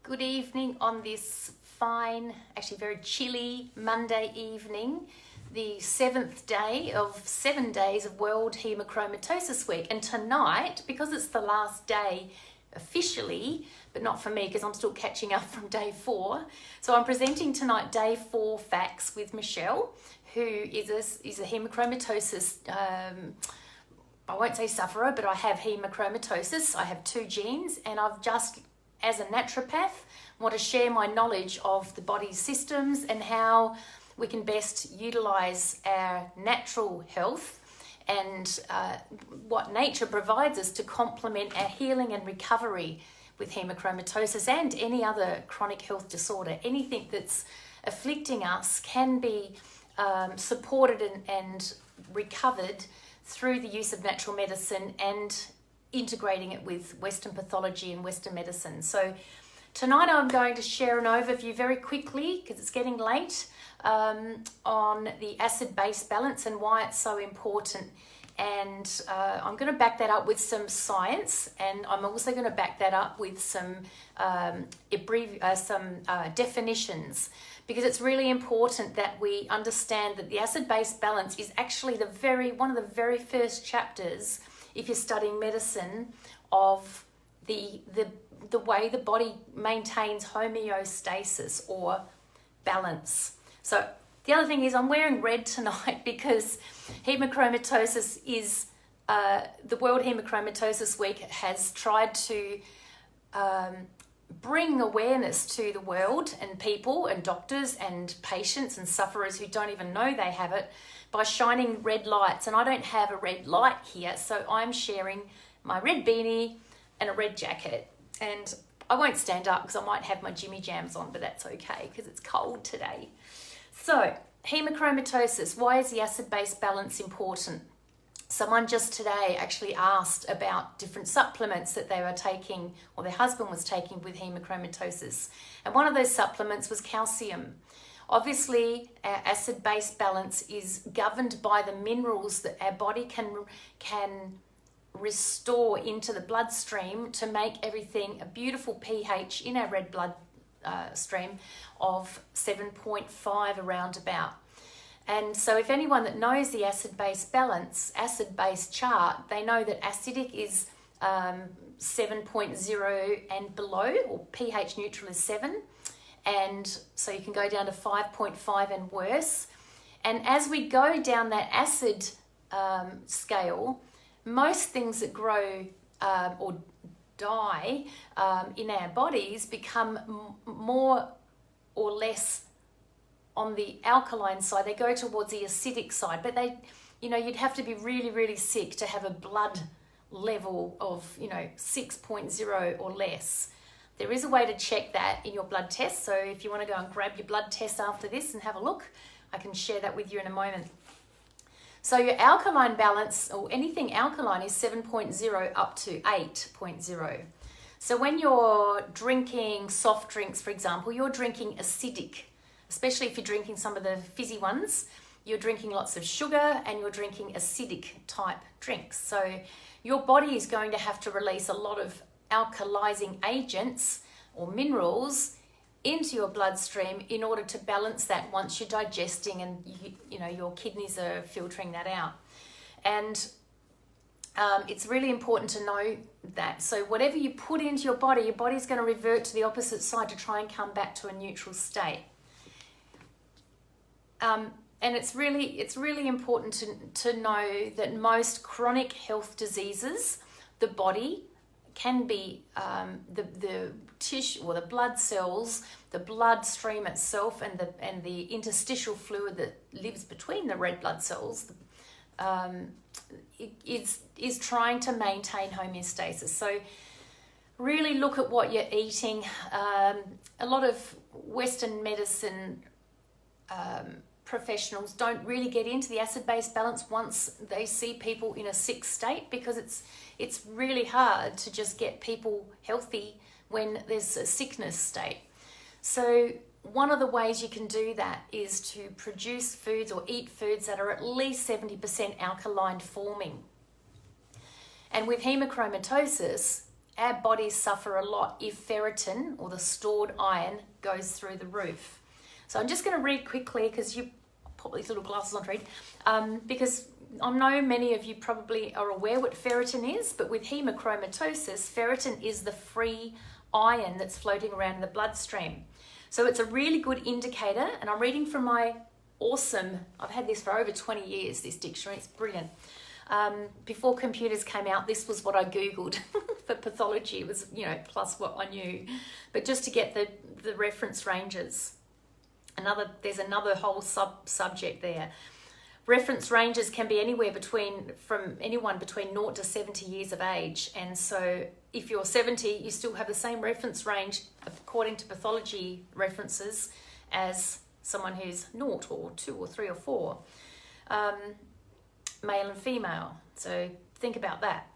Good evening on this fine, actually very chilly Monday evening, the 7th day of 7 days of World Haemochromatosis Week. And tonight, because it's the last day officially, but not for me because I'm still catching up from day 4, so I'm presenting tonight day 4 facts with Michelle, who is a haemochromatosis, I won't say sufferer, but I have haemochromatosis. I have 2 genes, and I've just, as a naturopath, want to share my knowledge of the body's systems and how we can best utilize our natural health and what nature provides us to complement our healing and recovery with haemochromatosis and any other chronic health disorder. Anything that's afflicting us can be supported and recovered through the use of natural medicine and integrating it with Western pathology and Western medicine. So tonight I'm going to share an overview very quickly, because it's getting late, on the acid-base balance and why it's so important. And I'm going to back that up with some science, and I'm also going to back that up with some definitions, because it's really important that we understand that the acid-base balance is actually one of the very first chapters, if you're studying medicine, of the way the body maintains homeostasis or balance. So the other thing is I'm wearing red tonight because haemochromatosis is, the World Haemochromatosis Week has tried to bring awareness to the world and people and doctors and patients and sufferers who don't even know they have it by shining red lights. And I don't have a red light here, so I'm sharing my red beanie and a red jacket. And I won't stand up because I might have my Jimmy Jams on, but that's okay because it's cold today. So, haemochromatosis, why is the acid-base balance important? Someone just today actually asked about different supplements that they were taking, or their husband was taking, with haemochromatosis. And one of those supplements was calcium. Obviously, our acid-base balance is governed by the minerals that our body can restore into the bloodstream to make everything a beautiful pH in our red blood stream of 7.5 around about. And so if anyone that knows the acid-base balance, acid-base chart, they know that acidic is 7.0 and below, or pH neutral is 7. And so you can go down to 5.5 and worse. And as we go down that acid scale, most things that grow or die in our bodies become more or less on the alkaline side. They go towards the acidic side, but you'd have to be really, really sick to have a blood level of, 6.0 or less. There is a way to check that in your blood test. So if you want to go and grab your blood test after this and have a look, I can share that with you in a moment. So your alkaline balance, or anything alkaline, is 7.0 up to 8.0. So when you're drinking soft drinks, for example, you're drinking acidic, especially if you're drinking some of the fizzy ones. You're drinking lots of sugar and you're drinking acidic type drinks. So your body is going to have to release a lot of alkalizing agents or minerals into your bloodstream in order to balance that once you're digesting and your kidneys are filtering that out. And it's really important to know that. So whatever you put into your body's going to revert to the opposite side to try and come back to a neutral state. And it's really important to know that most chronic health diseases, the body can be the tissue or the blood cells, the bloodstream itself, and the interstitial fluid that lives between the red blood cells is trying to maintain homeostasis. So really look at what you're eating. A lot of Western medicine professionals don't really get into the acid-base balance once they see people in a sick state, because it's really hard to just get people healthy when there's a sickness state. So one of the ways you can do that is to produce foods or eat foods that are at least 70% alkaline forming. And with haemochromatosis, our bodies suffer a lot if ferritin, or the stored iron, goes through the roof. So I'm just going to read quickly, because you put these little glasses on to read, because I know many of you probably are aware what ferritin is, but with hemochromatosis, ferritin is the free iron that's floating around in the bloodstream. So it's a really good indicator, and I'm reading from my awesome, I've had this for over 20 years, this dictionary, it's brilliant. Before computers came out, this was what I Googled for pathology. It was, plus what I knew. But just to get the reference ranges. There's another whole subject there. Reference ranges can be anywhere from anyone between 0 to 70 years of age. And so if you're 70, you still have the same reference range according to pathology references as someone who's 0 or 2 or 3 or 4. Male and female. So think about that.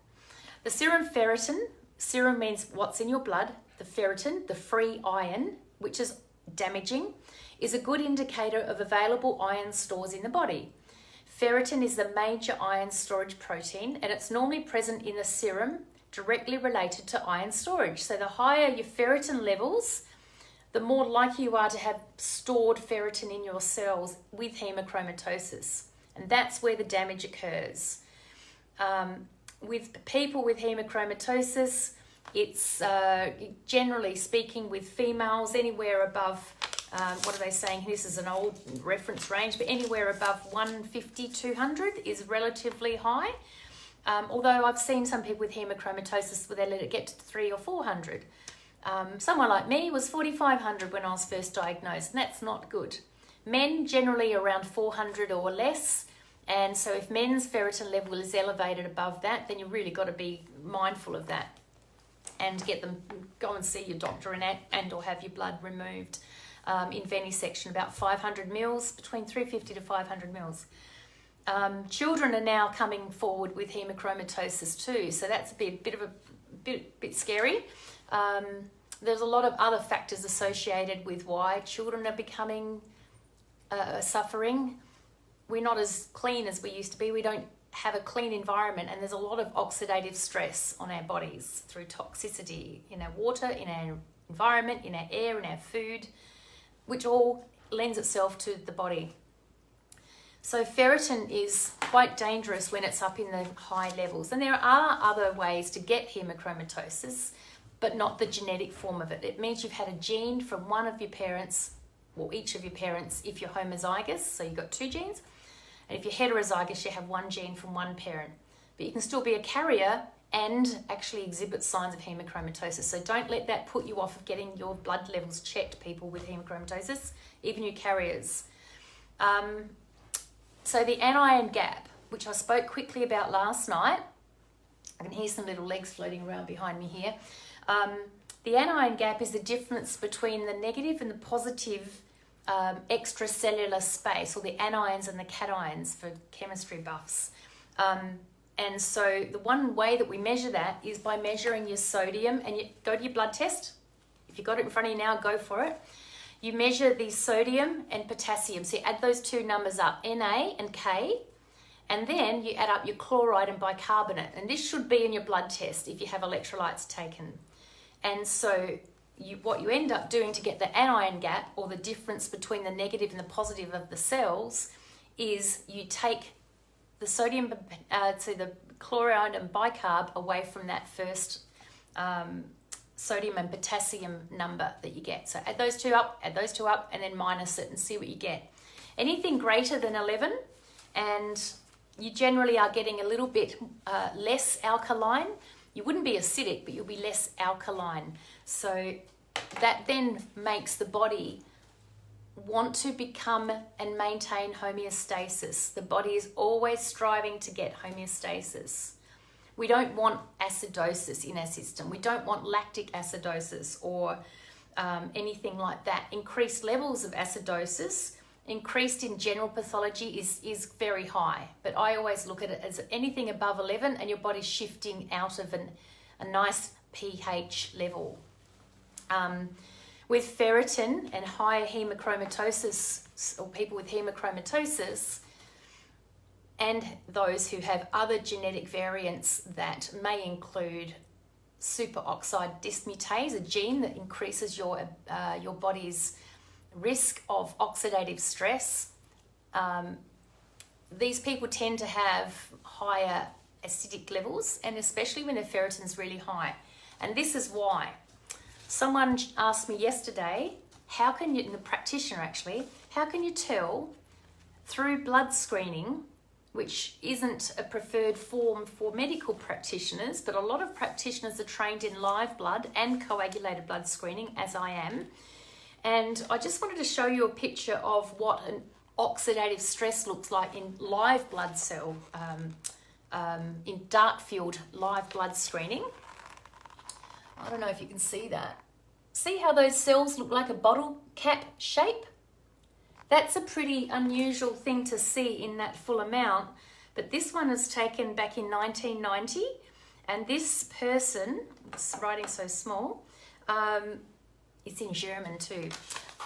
The serum ferritin, serum means what's in your blood. The ferritin, the free iron, which is damaging, is a good indicator of available iron stores in the body. Ferritin is the major iron storage protein, and it's normally present in the serum, directly related to iron storage. So the higher your ferritin levels, the more likely you are to have stored ferritin in your cells with hemochromatosis. And that's where the damage occurs. With people with hemochromatosis, it's generally speaking with females anywhere above, what are they saying? This is an old reference range, but anywhere above 150, 200 is relatively high. Although I've seen some people with hemochromatosis where they let it get to 300 or 400. Someone like me was 4,500 when I was first diagnosed, and that's not good. Men generally around 400 or less, and so if men's ferritin level is elevated above that, then you really got to be mindful of that and go and see your doctor and or have your blood removed in venesection, about 500 mils, between 350 to 500 mils. Children are now coming forward with hemochromatosis too, so that's a bit scary. There's a lot of other factors associated with why children are becoming suffering. We're not as clean as we used to be. We don't have a clean environment, and there's a lot of oxidative stress on our bodies through toxicity in our water, in our environment, in our air, in our food, which all lends itself to the body. So ferritin is quite dangerous when it's up in the high levels. And there are other ways to get hemochromatosis, but not the genetic form of it. It means you've had a gene from one of your parents, or each of your parents, if you're homozygous, so you've got 2 genes. And if you're heterozygous, you have 1 gene from 1 parent. But you can still be a carrier and actually exhibit signs of hemochromatosis. So don't let that put you off of getting your blood levels checked, people with hemochromatosis, even you carriers. So the anion gap, which I spoke quickly about last night, I can hear some little legs floating around behind me here. The anion gap is the difference between the negative and the positive extracellular space, or the anions and the cations for chemistry buffs. And so the one way that we measure that is by measuring your sodium, and you go to your blood test. If you've got it in front of you now, go for it. You measure the sodium and potassium. So you add those 2 numbers up, Na and K, and then you add up your chloride and bicarbonate. And this should be in your blood test if you have electrolytes taken. And so what you end up doing to get the anion gap, or the difference between the negative and the positive of the cells, is you take the sodium, the chloride and bicarb away from that first sodium and potassium number that you get. So add those two up, and then minus it and see what you get. Anything greater than 11, and you generally are getting a little bit less alkaline. You wouldn't be acidic, but you'll be less alkaline. So that then makes the body want to become and maintain homeostasis. The body is always striving to get homeostasis. We don't want acidosis in our system. We don't want lactic acidosis or anything like that. Increased levels of acidosis, increased in general pathology, is very high. But I always look at it as anything above 11 and your body's shifting out of a nice pH level. With ferritin and high hemochromatosis, or people with hemochromatosis, and those who have other genetic variants that may include superoxide dismutase, a gene that increases your body's risk of oxidative stress. These people tend to have higher acidic levels, and especially when their ferritin's really high. And this is why. Someone asked me yesterday, how can you, the practitioner actually, how can you tell through blood screening, which isn't a preferred form for medical practitioners, but a lot of practitioners are trained in live blood and coagulated blood screening, as I am. And I just wanted to show you a picture of what an oxidative stress looks like in live blood cell, in dark field live blood screening. I don't know if you can see that. See how those cells look like a bottle cap shape? That's a pretty unusual thing to see in that full amount, but this one was taken back in 1990, and this person, it's writing so small, it's in German too.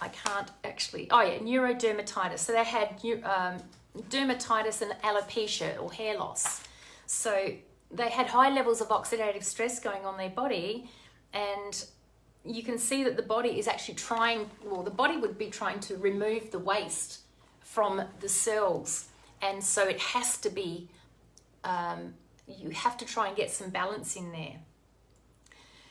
I can't actually, oh yeah, neurodermatitis. So they had dermatitis and alopecia, or hair loss. So they had high levels of oxidative stress going on their body, and you can see that the body is actually trying, well, the body would be trying to remove the waste from the cells. And so it has to be, you have to try and get some balance in there.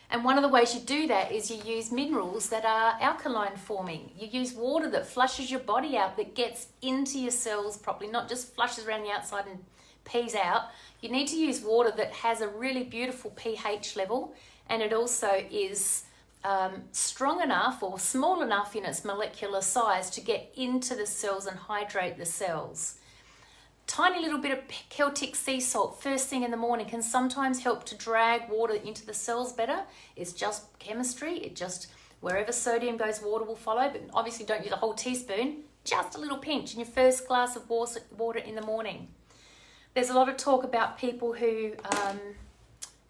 And one of the ways you do that is you use minerals that are alkaline forming. You use water that flushes your body out, that gets into your cells properly, not just flushes around the outside and pees out. You need to use water that has a really beautiful pH level, and it also is strong enough or small enough in its molecular size to get into the cells and hydrate the cells. Tiny little bit of Celtic sea salt first thing in the morning can sometimes help to drag water into the cells better. It's just chemistry. It just, wherever sodium goes, water will follow, but obviously don't use a whole teaspoon, just a little pinch in your first glass of water in the morning. There's a lot of talk about people who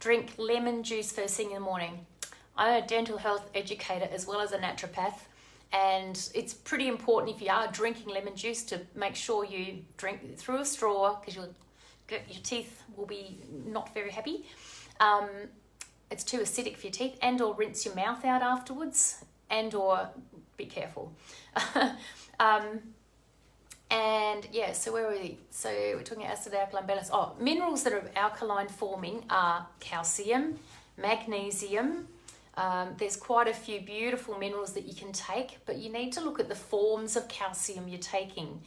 drink lemon juice first thing in the morning. I'm a dental health educator as well as a naturopath, and it's pretty important if you are drinking lemon juice to make sure you drink through a straw, because your teeth will be not very happy. It's too acidic for your teeth, and or rinse your mouth out afterwards, and or be careful. And yeah, so where are we? So we're talking acid alkaline balance. Oh, minerals that are alkaline forming are calcium, magnesium. There's quite a few beautiful minerals that you can take, but you need to look at the forms of calcium you're taking,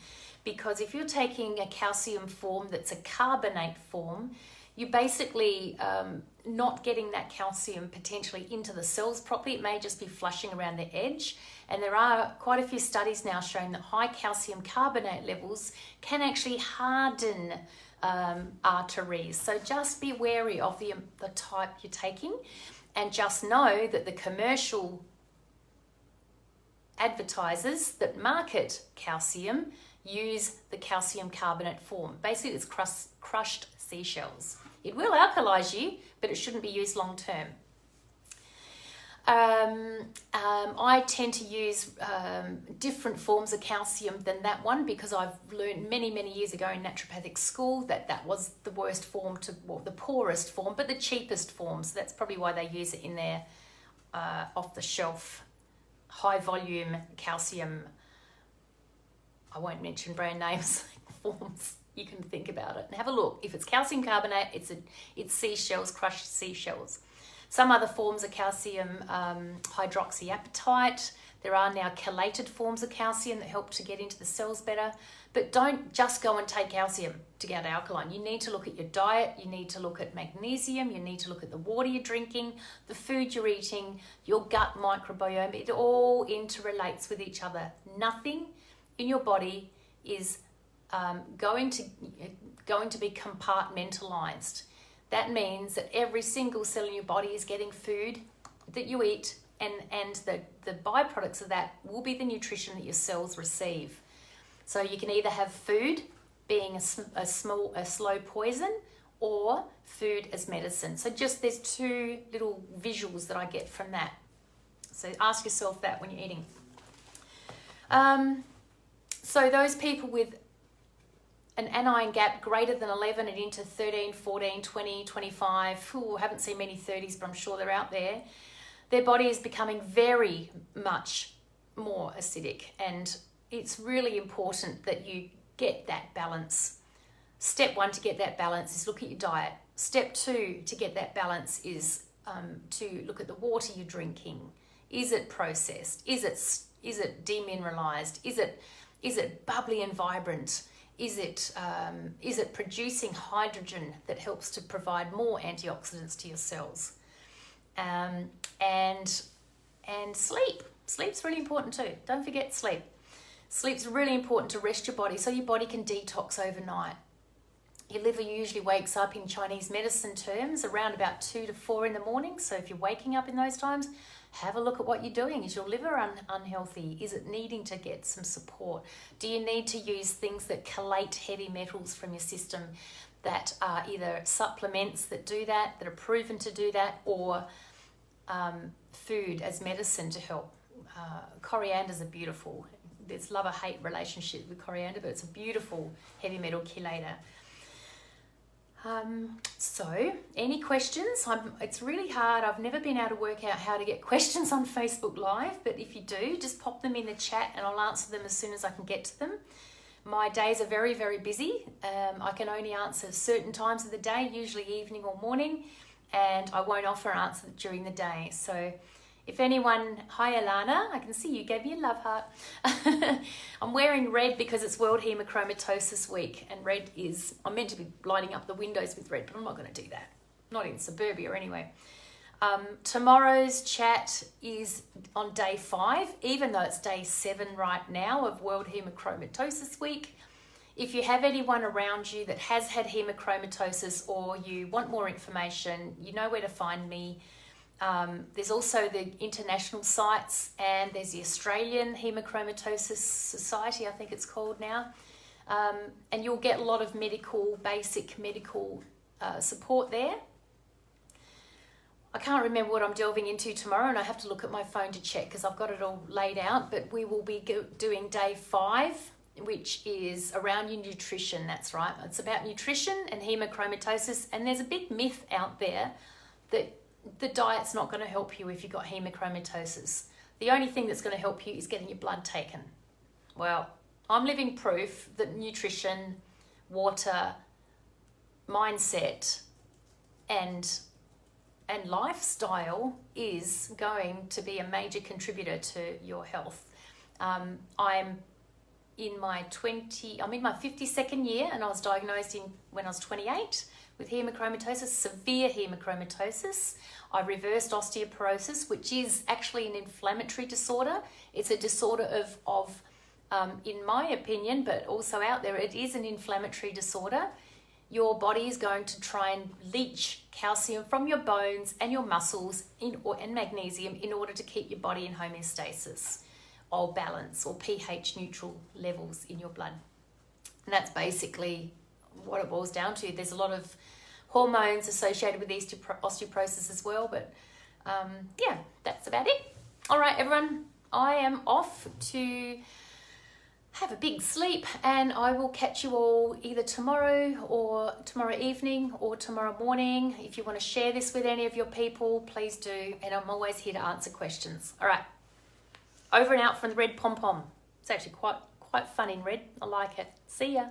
because if you're taking a calcium form that's a carbonate form, you're basically not getting that calcium potentially into the cells properly. It may just be flushing around the edge. And there are quite a few studies now showing that high calcium carbonate levels can actually harden arteries. So just be wary of the type you're taking, and just know that the commercial advertisers that market calcium use the calcium carbonate form. Basically, it's crushed seashells. It will alkalize you, but it shouldn't be used long term. I tend to use different forms of calcium than that one, because I've learned many, many years ago in naturopathic school that was the worst form well, the poorest form, but the cheapest form. So that's probably why they use it in their off-the-shelf, high-volume calcium, I won't mention brand names, forms. You can think about it and have a look. If it's calcium carbonate, it's seashells, crushed seashells. Some other forms of calcium, hydroxyapatite. There are now chelated forms of calcium that help to get into the cells better. But don't just go and take calcium to get alkaline. You need to look at your diet. You need to look at magnesium. You need to look at the water you're drinking, the food you're eating, your gut microbiome. It all interrelates with each other. Nothing in your body is going to be compartmentalized. That means that every single cell in your body is getting food that you eat, and the byproducts of that will be the nutrition that your cells receive. So you can either have food being a slow poison, or food as medicine. So just there's two little visuals that I get from that. So ask yourself that when you're eating. So those people with an anion gap greater than 11 and into 13, 14, 20, 25, haven't seen many 30s, but I'm sure they're out there, their body is becoming very much more acidic. And it's really important that you get that balance. Step 1 to get that balance is look at your diet. Step 2 to get that balance is to look at the water you're drinking. Is it processed? Is it demineralized? Is it bubbly and vibrant? Is it producing hydrogen that helps to provide more antioxidants to your cells? And sleep. Sleep's really important too. Don't forget sleep. Sleep's really important to rest your body so your body can detox overnight. Your liver usually wakes up, in Chinese medicine terms, around about 2 to 4 in the morning. So if you're waking up in those times, have a look at what you're doing. Is your liver unhealthy? Is it needing to get some support? Do you need to use things that collate heavy metals from your system, that are either supplements that do that are proven to do that, or food as medicine to help? Corianders are beautiful. There's love-hate relationship with coriander, but it's a beautiful heavy metal chelator. So any questions? It's really hard. I've never been able to work out how to get questions on Facebook Live, but if you do, just pop them in the chat and I'll answer them as soon as I can get to them. My days are very, very busy. I can only answer certain times of the day, usually evening or morning, and I won't offer answers during the day. So if anyone, hi Alana, I can see you gave me a love heart. I'm wearing red because it's World Haemochromatosis Week, and red is, I'm meant to be lighting up the windows with red, but I'm not going to do that. Not in suburbia anyway. Tomorrow's chat is on day 5, even though it's day 7 right now of World Haemochromatosis Week. If you have anyone around you that has had hemochromatosis or you want more information, you know where to find me. There's also the international sites, and there's the Australian Haemochromatosis Society, I think it's called now. And you'll get a lot of basic medical support there. I can't remember what I'm delving into tomorrow, and I have to look at my phone to check because I've got it all laid out, but we will be doing day 5, which is around your nutrition. That's right. It's about nutrition and hemochromatosis, and there's a big myth out there that the diet's not going to help you if you've got hemochromatosis. The only thing that's going to help you is getting your blood taken. Well, I'm living proof that nutrition, water, mindset, and lifestyle is going to be a major contributor to your health. I'm in my 52nd year, and I was diagnosed when I was 28 with hemochromatosis, severe hemochromatosis. I reversed osteoporosis, which is actually an inflammatory disorder. It's a disorder of in my opinion, but also out there, it is an inflammatory disorder. Your body is going to try and leach calcium from your bones and your muscles and magnesium in order to keep your body in homeostasis or balance or pH neutral levels in your blood. And that's basically what it boils down to. There's a lot of hormones associated with osteoporosis as well, but yeah, that's about it. All right, everyone, I am off to have a big sleep, and I will catch you all either tomorrow or tomorrow evening or tomorrow morning. If you want to share this with any of your people, please do, and I'm always here to answer questions. All right, over and out from the red pom-pom. It's actually quite fun in red. I like it. See ya.